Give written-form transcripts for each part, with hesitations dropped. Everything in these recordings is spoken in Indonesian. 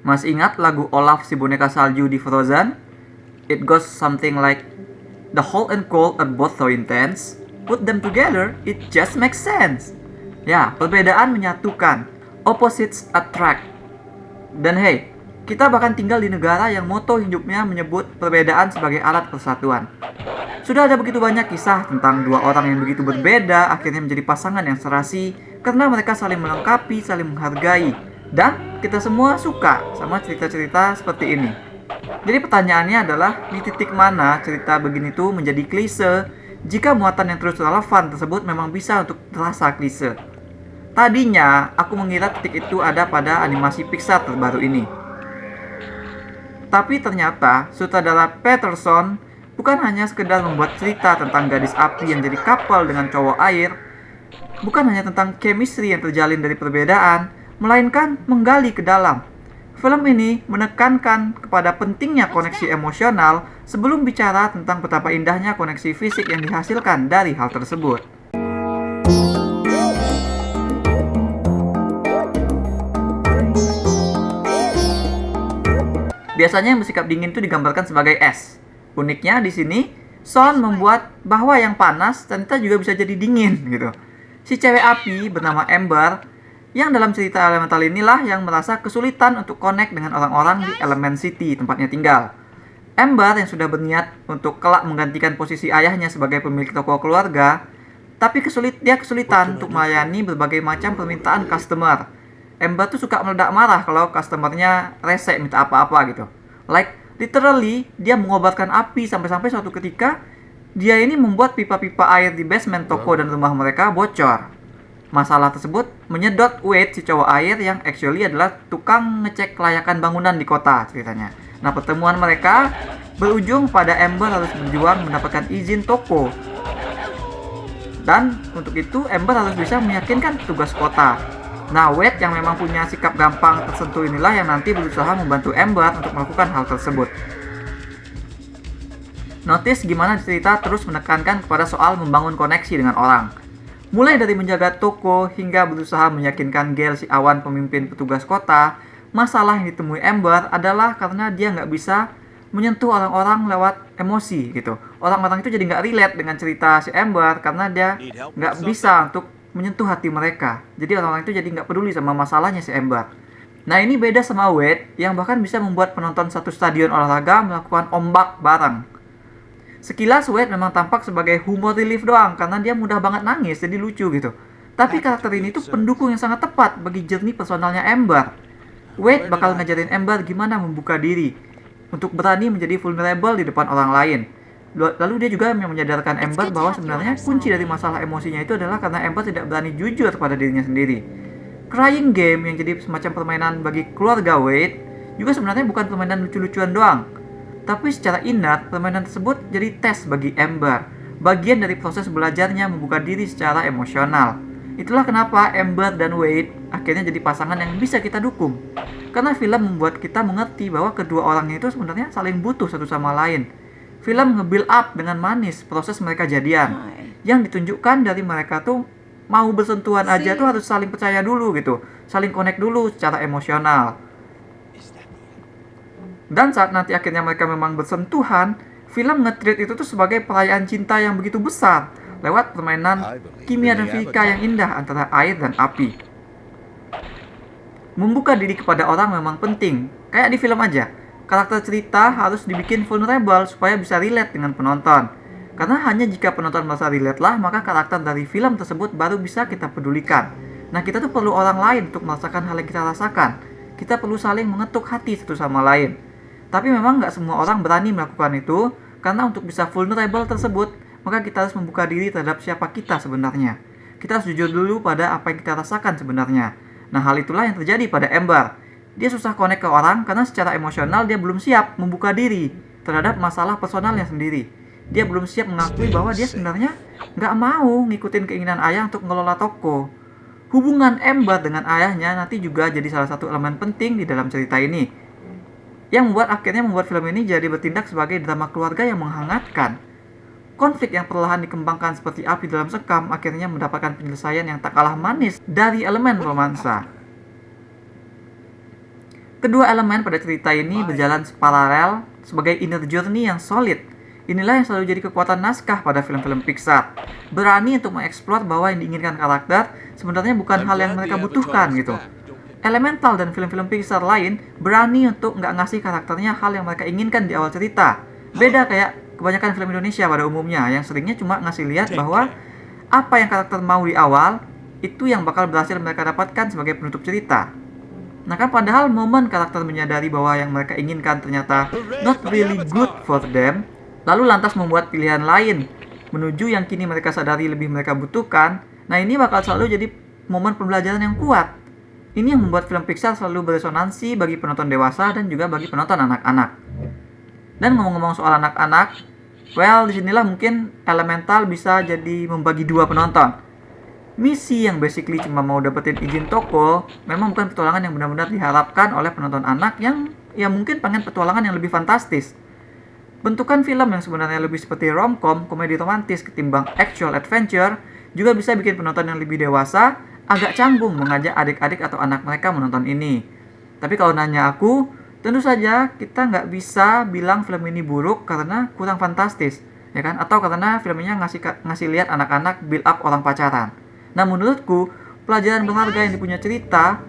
Masih ingat lagu Olaf si boneka salju di Frozen? It goes something like, the hot and cold are both so intense. Put them together, it just makes sense. Ya, perbedaan menyatukan. Opposites attract. Dan hey, kita bahkan tinggal di negara yang moto hidupnya menyebut perbedaan sebagai alat persatuan. Sudah ada begitu banyak kisah tentang dua orang yang begitu berbeda akhirnya menjadi pasangan yang serasi karena mereka saling melengkapi, saling menghargai. Dan kita semua suka sama cerita-cerita seperti ini. Jadi pertanyaannya adalah, di titik mana cerita begini tuh menjadi klise jika muatan yang terus relevan tersebut memang bisa untuk terasa klise? Tadinya aku mengira titik itu ada pada animasi Pixar terbaru ini. Tapi ternyata sutradara Peterson bukan hanya sekedar membuat cerita tentang gadis api yang jadi kapal dengan cowok air, bukan hanya tentang chemistry yang terjalin dari perbedaan, melainkan menggali ke dalam. Film ini menekankan kepada pentingnya koneksi emosional sebelum bicara tentang betapa indahnya koneksi fisik yang dihasilkan dari hal tersebut. Biasanya yang bersikap dingin itu digambarkan sebagai es. Uniknya di sini, Son membuat bahwa yang panas ternyata juga bisa jadi dingin gitu. Si cewek api bernama Ember, yang dalam cerita Elemental inilah yang merasa kesulitan untuk connect dengan orang-orang di Element City tempatnya tinggal. Ember yang sudah berniat untuk kelak menggantikan posisi ayahnya sebagai pemilik toko keluarga, tapi dia kesulitan untuk melayani berbagai macam permintaan customer. Ember tuh suka meledak marah kalau customernya rese minta apa-apa gitu. Like, literally, dia mengobarkan api sampai-sampai suatu ketika dia ini membuat pipa-pipa air di basement toko dan rumah mereka bocor. Masalah tersebut menyedot Wade, si cowok air yang actually adalah tukang ngecek kelayakan bangunan di kota ceritanya. Nah, pertemuan mereka berujung pada Ember harus berjuang mendapatkan izin toko. Dan untuk itu Ember harus bisa meyakinkan petugas kota. Nah, Wade yang memang punya sikap gampang tersentuh inilah yang nanti berusaha membantu Ember untuk melakukan hal tersebut. Notice gimana cerita terus menekankan kepada soal membangun koneksi dengan orang. Mulai dari menjaga toko hingga berusaha meyakinkan Gale, si awan pemimpin petugas kota, masalah yang ditemui Ember adalah karena dia nggak bisa menyentuh orang-orang lewat emosi gitu. Orang-orang itu jadi nggak relate dengan cerita si Ember karena dia nggak bisa untuk menyentuh hati mereka. Jadi orang-orang itu jadi nggak peduli sama masalahnya si Ember. Nah, ini beda sama Wade yang bahkan bisa membuat penonton satu stadion olahraga melakukan ombak bareng. Sekilas Wade memang tampak sebagai humor relief doang karena dia mudah banget nangis, jadi lucu gitu. Tapi karakter ini tuh pendukung yang sangat tepat bagi journey personalnya Ember. Wade bakal ngajarin Ember gimana membuka diri untuk berani menjadi vulnerable di depan orang lain. Lalu dia juga menyadarkan Ember bahwa sebenarnya kunci dari masalah emosinya itu adalah karena Ember tidak berani jujur pada dirinya sendiri. Crying Game yang jadi semacam permainan bagi keluarga Wade juga sebenarnya bukan permainan lucu-lucuan doang. Tapi secara innate, permainan tersebut jadi tes bagi Ember, bagian dari proses belajarnya membuka diri secara emosional. Itulah kenapa Ember dan Wade akhirnya jadi pasangan yang bisa kita dukung. Karena film membuat kita mengerti bahwa kedua orangnya itu sebenarnya saling butuh satu sama lain. Film nge-build up dengan manis proses mereka jadian. Yang ditunjukkan dari mereka tuh mau bersentuhan aja tuh harus saling percaya dulu gitu. Saling connect dulu secara emosional. Dan saat nanti akhirnya mereka memang bersentuhan, film nge-treat itu tuh sebagai perayaan cinta yang begitu besar lewat permainan kimia dan fisika yang indah antara air dan api. Membuka diri kepada orang memang penting, kayak di film aja. Karakter cerita harus dibikin vulnerable supaya bisa relate dengan penonton. Karena hanya jika penonton merasa relate lah, maka karakter dari film tersebut baru bisa kita pedulikan. Nah, kita tuh perlu orang lain untuk merasakan hal yang kita rasakan. Kita perlu saling mengetuk hati satu sama lain. Tapi memang nggak semua orang berani melakukan itu, karena untuk bisa vulnerable tersebut, maka kita harus membuka diri terhadap siapa kita sebenarnya. Kita harus jujur dulu pada apa yang kita rasakan sebenarnya. Nah, hal itulah yang terjadi pada Ember. Dia susah connect ke orang karena secara emosional dia belum siap membuka diri terhadap masalah personalnya sendiri. Dia belum siap mengakui bahwa dia sebenarnya nggak mau ngikutin keinginan ayah untuk ngelola toko. Hubungan Ember dengan ayahnya nanti juga jadi salah satu elemen penting di dalam cerita ini. Yang akhirnya membuat film ini jadi bertindak sebagai drama keluarga yang menghangatkan. Konflik yang perlahan dikembangkan seperti api dalam sekam akhirnya mendapatkan penyelesaian yang tak kalah manis dari elemen romansa. Kedua elemen pada cerita ini berjalan paralel sebagai inner journey yang solid. Inilah yang selalu jadi kekuatan naskah pada film-film Pixar. Berani untuk mengeksplor bahwa yang diinginkan karakter sebenarnya bukan hal yang mereka butuhkan gitu. Elemental dan film-film Pixar lain berani untuk nggak ngasih karakternya hal yang mereka inginkan di awal cerita. Beda kayak kebanyakan film Indonesia pada umumnya yang seringnya cuma ngasih lihat bahwa apa yang karakter mau di awal itu yang bakal berhasil mereka dapatkan sebagai penutup cerita. Nah kan padahal momen karakter menyadari bahwa yang mereka inginkan ternyata not really good for them, lalu lantas membuat pilihan lain menuju yang kini mereka sadari lebih mereka butuhkan. Nah ini bakal selalu jadi momen pembelajaran yang kuat. Ini yang membuat film Pixar selalu beresonansi bagi penonton dewasa dan juga bagi penonton anak-anak. Dan ngomong-ngomong soal anak-anak, well disinilah mungkin Elemental bisa jadi membagi dua penonton. Misi yang basically cuma mau dapetin izin toko memang bukan petualangan yang benar-benar diharapkan oleh penonton anak yang ya mungkin pengen petualangan yang lebih fantastis. Bentukan film yang sebenarnya lebih seperti romcom, komedi romantis ketimbang actual adventure juga bisa bikin penonton yang lebih dewasa agak canggung mengajak adik-adik atau anak mereka menonton ini. Tapi kalau nanya aku, tentu saja kita nggak bisa bilang film ini buruk karena kurang fantastis, ya kan? Atau karena filmnya ngasih lihat anak-anak build up orang pacaran. Nah menurutku, pelajaran berharga yang dipunya cerita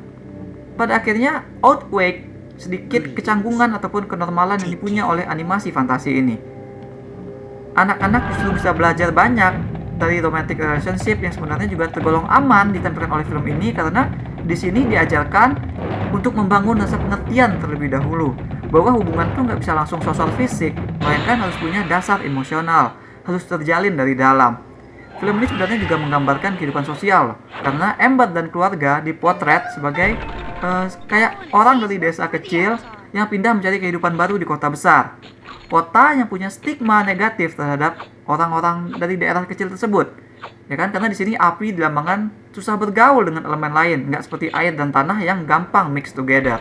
pada akhirnya outweigh sedikit kecanggungan ataupun kenormalan yang dipunya oleh animasi fantasi ini. Anak-anak justru bisa belajar banyak dari romantic relationship yang sebenarnya juga tergolong aman ditampilkan oleh film ini karena di sini diajarkan untuk membangun rasa pengertian terlebih dahulu bahwa hubungan itu nggak bisa langsung sosial fisik, melainkan harus punya dasar emosional, harus terjalin dari dalam. Film ini sebenarnya juga menggambarkan kehidupan sosial karena Amber dan keluarga dipotret sebagai kayak orang dari desa kecil yang pindah mencari kehidupan baru di kota besar. Kota yang punya stigma negatif terhadap orang-orang dari daerah kecil tersebut. Ya kan? Karena di sini api dilambangkan susah bergaul dengan elemen lain, nggak seperti air dan tanah yang gampang mix together.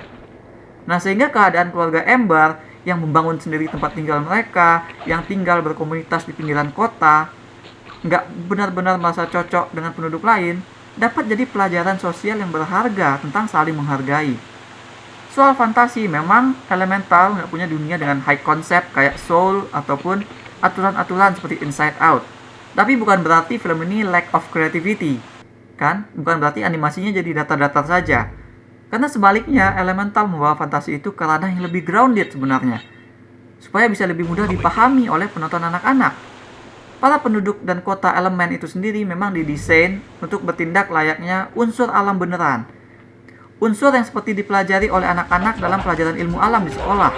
Nah, sehingga keadaan keluarga Amber yang membangun sendiri tempat tinggal mereka, yang tinggal berkomunitas di pinggiran kota, nggak benar-benar merasa cocok dengan penduduk lain, dapat jadi pelajaran sosial yang berharga tentang saling menghargai. Soal fantasi, memang Elemental nggak punya dunia dengan high concept kayak Soul ataupun aturan-aturan seperti Inside Out. Tapi bukan berarti film ini lack of creativity, kan? Bukan berarti animasinya jadi datar-datar saja. Karena sebaliknya, Elemental membawa fantasi itu ke ranah yang lebih grounded sebenarnya, supaya bisa lebih mudah dipahami oleh penonton anak-anak. Para penduduk dan kota elemen itu sendiri memang didesain untuk bertindak layaknya unsur alam beneran. Unsur yang seperti dipelajari oleh anak-anak dalam pelajaran ilmu alam di sekolah.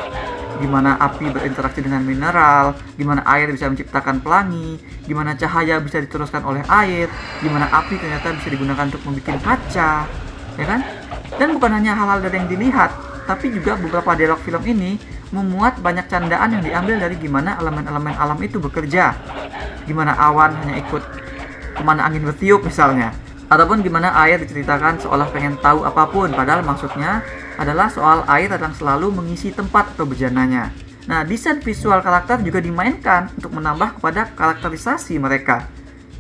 Gimana api berinteraksi dengan mineral, gimana air bisa menciptakan pelangi, gimana cahaya bisa diteruskan oleh air, gimana api ternyata bisa digunakan untuk membuat kaca, ya kan? Dan bukan hanya hal-hal dari yang dilihat, tapi juga beberapa dialog film ini memuat banyak candaan yang diambil dari gimana elemen-elemen alam itu bekerja. Gimana awan hanya ikut kemana angin bertiup misalnya. Ataupun gimana air diceritakan seolah pengen tahu apapun, padahal maksudnya adalah soal air yang selalu mengisi tempat atau bejananya. Nah, desain visual karakter juga dimainkan untuk menambah kepada karakterisasi mereka.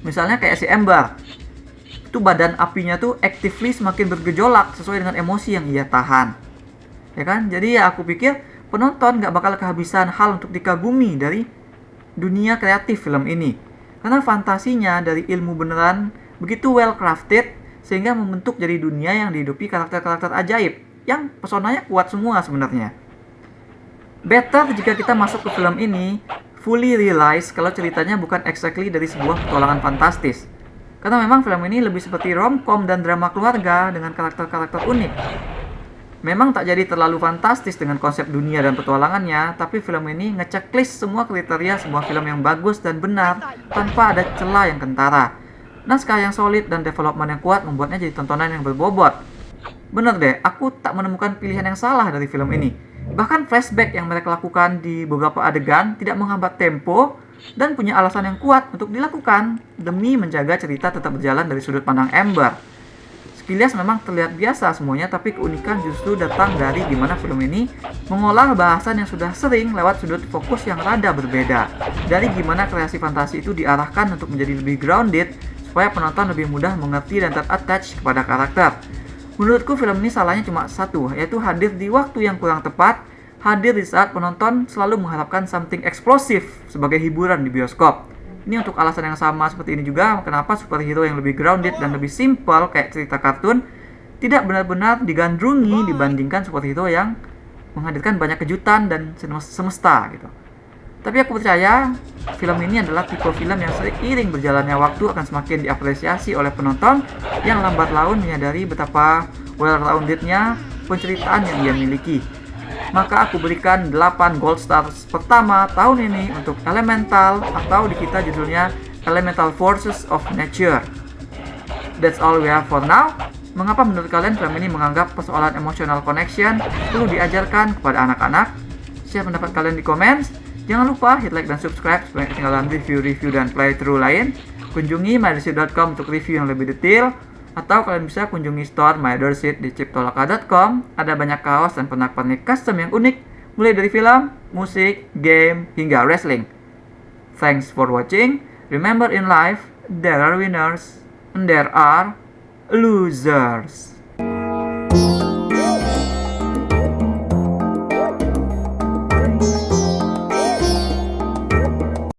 Misalnya kayak si Amber, itu badan apinya tuh actively semakin bergejolak sesuai dengan emosi yang ia tahan. Ya kan? Jadi ya aku pikir penonton gak bakal kehabisan hal untuk dikagumi dari dunia kreatif film ini. Karena fantasinya dari ilmu beneran begitu well crafted sehingga membentuk jadi dunia yang dihidupi karakter-karakter ajaib yang pesonanya kuat semua sebenarnya. Better jika kita masuk ke film ini fully realize kalau ceritanya bukan exactly dari sebuah petualangan fantastis. Karena memang film ini lebih seperti romcom dan drama keluarga dengan karakter-karakter unik. Memang tak jadi terlalu fantastis dengan konsep dunia dan petualangannya, tapi film ini ngechecklist semua kriteria sebuah film yang bagus dan benar tanpa ada celah yang kentara. Naskah yang solid dan development yang kuat membuatnya jadi tontonan yang berbobot. Bener deh, aku tak menemukan pilihan yang salah dari film ini. Bahkan flashback yang mereka lakukan di beberapa adegan tidak menghambat tempo dan punya alasan yang kuat untuk dilakukan demi menjaga cerita tetap berjalan dari sudut pandang Amber. Sekilas memang terlihat biasa semuanya, tapi keunikan justru datang dari gimana film ini mengolah bahasan yang sudah sering lewat sudut fokus yang rada berbeda. Dari gimana kreasi fantasi itu diarahkan untuk menjadi lebih grounded, supaya penonton lebih mudah mengerti dan ter-attach kepada karakter. Menurutku film ini salahnya cuma satu, yaitu hadir di waktu yang kurang tepat, hadir di saat penonton selalu mengharapkan something eksplosif sebagai hiburan di bioskop. Ini untuk alasan yang sama seperti ini juga kenapa superhero yang lebih grounded dan lebih simple kayak cerita kartun tidak benar-benar digandrungi dibandingkan superhero yang menghadirkan banyak kejutan dan semesta gitu. Tapi aku percaya film ini adalah tipe film yang seiring berjalannya waktu akan semakin diapresiasi oleh penonton yang lambat laun menyadari betapa well-roundednya penceritaan yang ia miliki. Maka aku berikan 8 gold stars pertama tahun ini untuk Elemental, atau di kita judulnya Elemental Forces of Nature. That's all we have for now. Mengapa menurut kalian film ini menganggap persoalan emotional connection perlu diajarkan kepada anak-anak? Share pendapat kalian di komen. Jangan lupa hit like dan subscribe supaya ketinggalan review-review dan playthrough lain. Kunjungi mydorsit.com untuk review yang lebih detail. Atau kalian bisa kunjungi store mydorsit di chiptoloka.com. Ada banyak kaos dan pernak-pernik custom yang unik, mulai dari film, musik, game, hingga wrestling. Thanks for watching. Remember, in life, there are winners and there are losers.